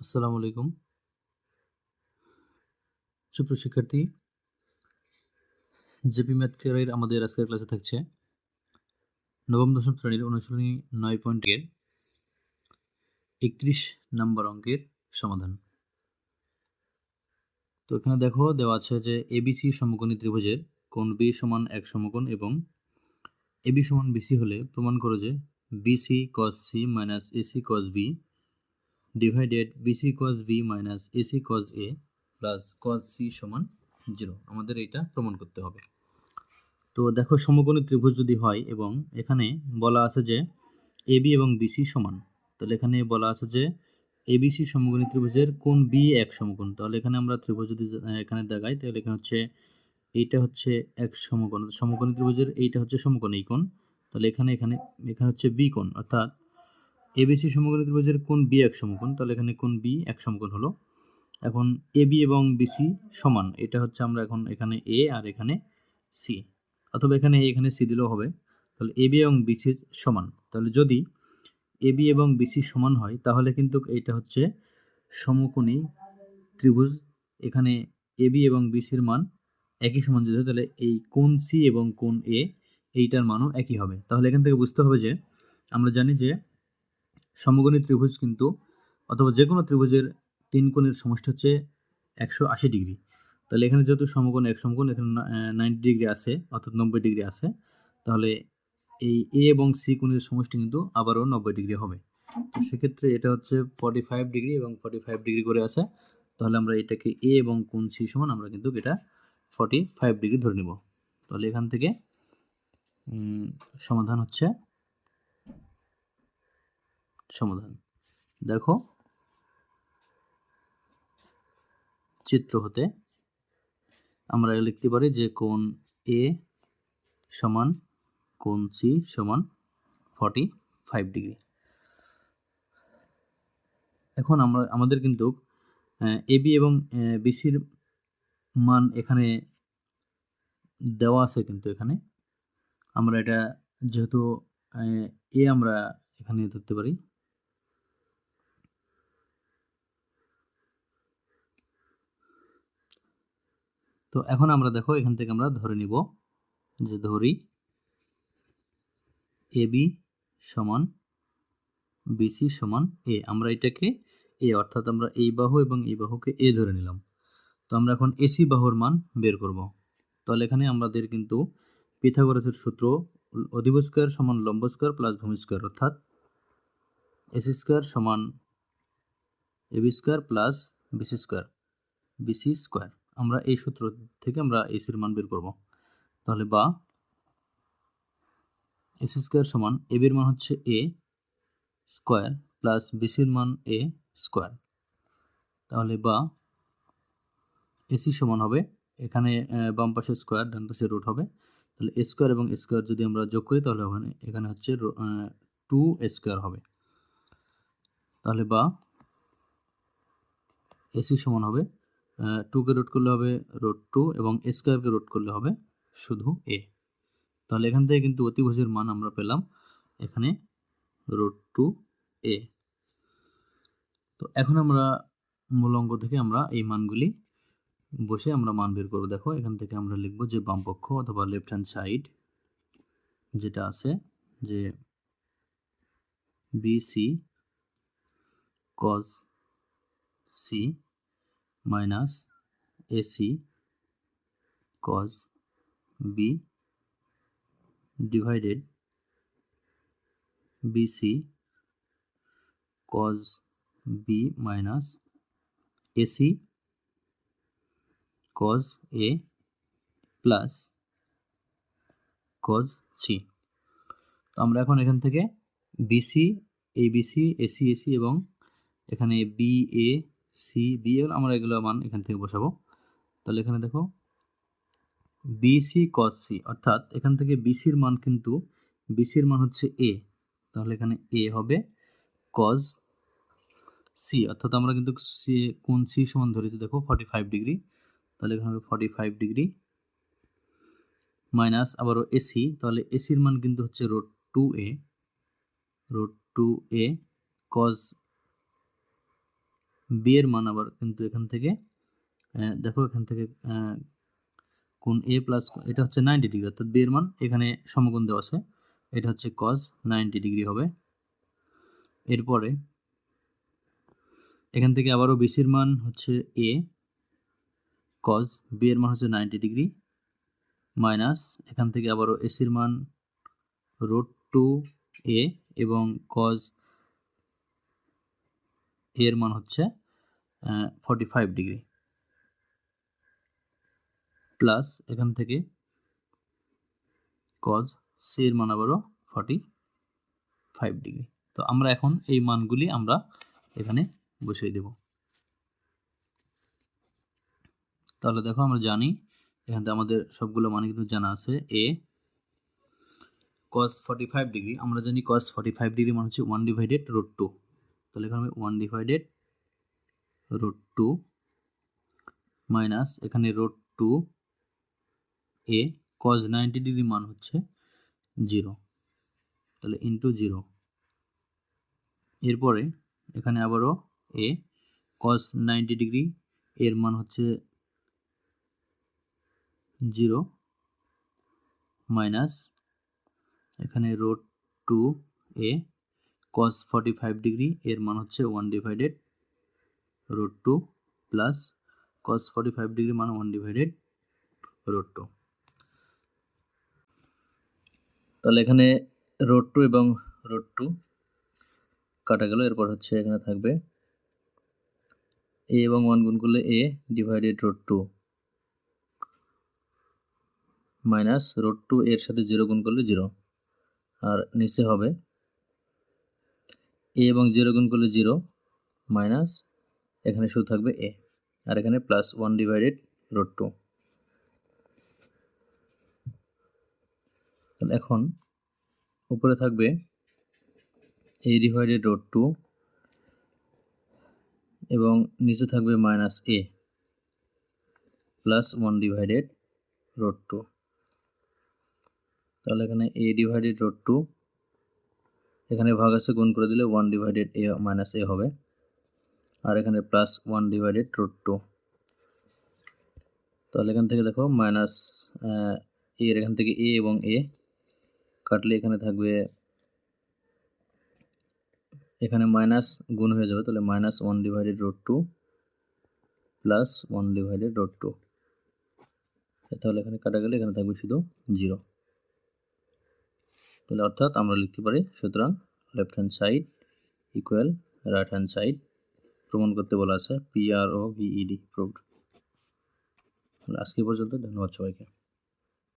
আসসালামু আলাইকুম। সুপ্রিয় শিক্ষার্থী, জেপি ম্যাথ ক্যারিয়ার আমাদের আজকের ক্লাসে থাকছে নবম দশম শ্রেণীর অনুশীলনী 9 এর 31 নম্বর অঙ্কের সমাধান। তো এখানে দেখো দেওয়া আছে যে এবিসি সমকোণী ত্রিভুজের কোণ বি সমান এক সমকোণ এবং এবি সমান বিসি হলে প্রমাণ করো যে B C cos C minus A C cos B divided B C cos B minus A C cos A plus cos C সমান 0। আমাদের এটা প্রমাণ করতে হবে। তো দেখো সমকোণী ত্রিভুজ যদি হয় এবং এখানে বলা আছে যে এবি এবং বিসি সমান, তাহলে এখানে বলা আছে যে এবিসি সমকোণী ত্রিভুজের কোণ বি এক সমকোণ। তাহলে এখানে আমরা ত্রিভুজ যদি এখানে দেখাই তাহলে এখানে হচ্ছে এইটা হচ্ছে এক সমকোণ, সমকোণী ত্রিভুজের এইটা হচ্ছে সমকোণ এই কোণ। তাহলে এখানে এখানে এখানে হচ্ছে বি কোণ, অর্থাৎ এবিসি সমকোণী ত্রিভুজের কোণ বি এক সমকোণ। তাহলে এখানে কোণ বি এক সমকোণ হলো। এখন এবি এবং বিসি সমান, এটা হচ্ছে আমরা এখন এখানে এ আর এখানে সি, অথবা এখানে সি দিলেও হবে। তাহলে এবি এবং বিসি সমান, তাহলে যদি এবি এবং বিসি সমান হয় তাহলে কিন্তু এটা হচ্ছে সমকোণী ত্রিভুজ। এখানে এবি এবং বিসির মান একই সমান যদি হয় তাহলে এই কোণ সি এবং কোণ এ এইটার মানও একই হবে। তাহলে এখান থেকে বুঝতে হবে যে আমরা জানি যে সমকোণী ত্রিভুজ কিন্তু অথবা যে কোনো ত্রিভুজের তিন কোণের সমষ্টি হচ্ছে 180 ডিগ্রি। তাহলে এখানে যেহেতু সমকোণ এক সমকোণ, এখানে 90 ডিগ্রি আছে অর্থাৎ 90 ডিগ্রি আছে, তাহলে এই এ এবং সি কোণের সমষ্টি কিন্তু আবারও 90 ডিগ্রি হবে। তো সেক্ষেত্রে এটা হচ্ছে 45 ডিগ্রি এবং 45 ডিগ্রি করে আছে। তাহলে আমরা এটাকে এ এবং কোণ সি সমান আমরা কিন্তু এটা 45 ডিগ্রি ধরে নিব। তাহলে এখান থেকে সমাধান হচ্ছে সমাধান। দেখো চিত্র হতে আমরা লিখতে পারি যে কোণ এ সমান কোণ সি সমান 45 ডিগ্রি। এখন আমাদের কিন্তু এবি এবং বিসির মান এখানে দেওয়া আছে, কিন্তু এখানে আমরা এটা যেহেতু এ আমরা এখানে ধরতে পারি, তো এখন আমরা দেখো এখান থেকে আমরা ধরে নিব যে ধরি এবি সমান বিসি সমান এ, আমরা এটাকে এ অর্থাৎ আমরা এই বাহু এবং এই বাহুকে এ ধরে নিলাম। তো আমরা এখন এসি বাহুর মান বের করব। তাহলে এখানে আমাদের কিন্তু পিথাগোরাসের সূত্র অধিভুজ স্কয়ার সমান লম্ব স্কয়ার প্লাস ভূমি স্কয়ার, অর্থাৎ এসি স্কয়ার সমান AB square plus BC square. আমরা এই সূত্র থেকে আমরা এসির মান বের করব। তাহলে বা এসি স্কয়ার সমান এবির মান হচ্ছে এ স্কয়ার প্লাস বিসির মান এ স্কয়ার। তাহলে বা এসি সমান হবে এখানে বাম পাশে স্কয়ার ডান পাশে রুট হবে। তাহলে এ স্কয়ার এবং স্কয়ার যদি আমরা যোগ করি তাহলে এখানে হচ্ছে 2 স্কয়ার হবে। তাহলে বা এসি সমান হবে 2কে রুট করলে হবে √2 এবং স্কয়ারকে রুট করলে হবে শুধু এ। তাহলে এখান থেকে কিন্তু অতিভুজের মান আমরা পেলাম এখানে √2 এ। তো এখন আমরা মূল অঙ্ক থেকে আমরা এই মানগুলি বসে আমরা মান বের করব। দেখো এখান থেকে আমরা লিখব যে বাম পক্ষ অথবা লেফট হ্যান্ড সাইড যেটা আছে যে B C cos C minus A C cos B divided B C cos B minus A C cos A plus cos C. তো আমরা এখন এখান থেকে বিসি এবিসি এসি এসি এবং এখানে B A C B L আমরা এগুলো মান এখান থেকে বসাবো। তাহলে এখানে দেখো বিসি কস সি, অর্থাৎ এখান থেকে বিসির মান কিন্তু বিসির মান হচ্ছে এ, তাহলে এখানে এ হবে কস সি, অর্থাৎ আমরা কিন্তু কোণ সি সমান ধরেছি দেখো 45 ডিগ্রি। তাহলে এখানে হবে 45 ডিগ্রি মাইনাস আবারও এসি, তাহলে এসির মান কিন্তু হচ্ছে √2a কস বি এর মান আবার কিন্তু এখান থেকে দেখো এখান থেকে কোণ এ প্লাস এটা হচ্ছে 90 ডিগ্রি, অর্থাৎ বি এর মান এখানে সমকোণ দেওয়া আছে, এটা হচ্ছে cos 90 ডিগ্রি হবে। এরপরে এখান থেকে আবারও বিসির মান হচ্ছে এ, cos বি এর মান হচ্ছে 90 ডিগ্রি, মাইনাস এখান থেকে আবারও এসির মান √2 এ এবং cos এর মান হচ্ছে 45 ডিগ্রি, প্লাস এখান থেকে cos সি এর মান আবারও 45 ডিগ্রি। তো আমরা এখন এই মানগুলি আমরা এখানে বসিয়ে দেব। তাহলে দেখো আমরা জানি এখান থেকে আমাদের সবগুলো মান কিন্তু জানা আছে। এ cos 45 ডিগ্রি, আমরা জানি cos 45 ডিগ্রি মান হচ্ছে 1/√2, তাহলে এখানে 1/√2 মাইনাস এখানে √2 এ, cos 90 ডিগ্রি মান হচ্ছে 0, তাহলে ইন্টু 0। এরপরে এখানে আবারও এ, cos 90 ডিগ্রি এর মান হচ্ছে 0 মাইনাস এখানে √2 এ, cos 45 ডিগ্রি এর মান হচ্ছে 1/√2 প্লাস cos 45 ডিগ্রি মান 1/√2। তাহলে এখানে √2 এবং √2 কাটা গেল। এরপর হচ্ছে এখানে থাকবে এ এবং 1 গুণ করলে a ডিভাইডেড √2 মাইনাস √2 এর সাথে 0 গুণ করলে 0, আর নিচে হবে a এবং 0 গুণ করলে 0 মাইনাস এখানে শুধু থাকবে a, আর এখানে প্লাস 1/√2। তাহলে এখন উপরে থাকবে a ডিভাইডেড √2 এবং নিচে থাকবে মাইনাস a প্লাস 1/√2। তাহলে এখানে a ডিভাইডেড √2 এখানে ভাগ আছে, গুণ করে দিলে 1/a মাইনাস a হবে, আর এখানে প্লাস 1/√2। তাহলে এখান থেকে দেখো মাইনাস এর এখান থেকে a এবং a কাটলে এখানে থাকবে, এখানে মাইনাস গুণ হয়ে যাবে, তাহলে মাইনাস 1/√2 প্লাস 1/√2। তাহলে এখানে কাটা গেলে এখানে থাকবে শুধু 0। তাহলে অর্থাৎ আমরা লিখতে পারি, সুতরাং left hand side equal right hand side প্রমাণ করতে বলা আছে, PROVED প্রুভড। আজকে পর্যন্ত, ধন্যবাদ সবাইকে।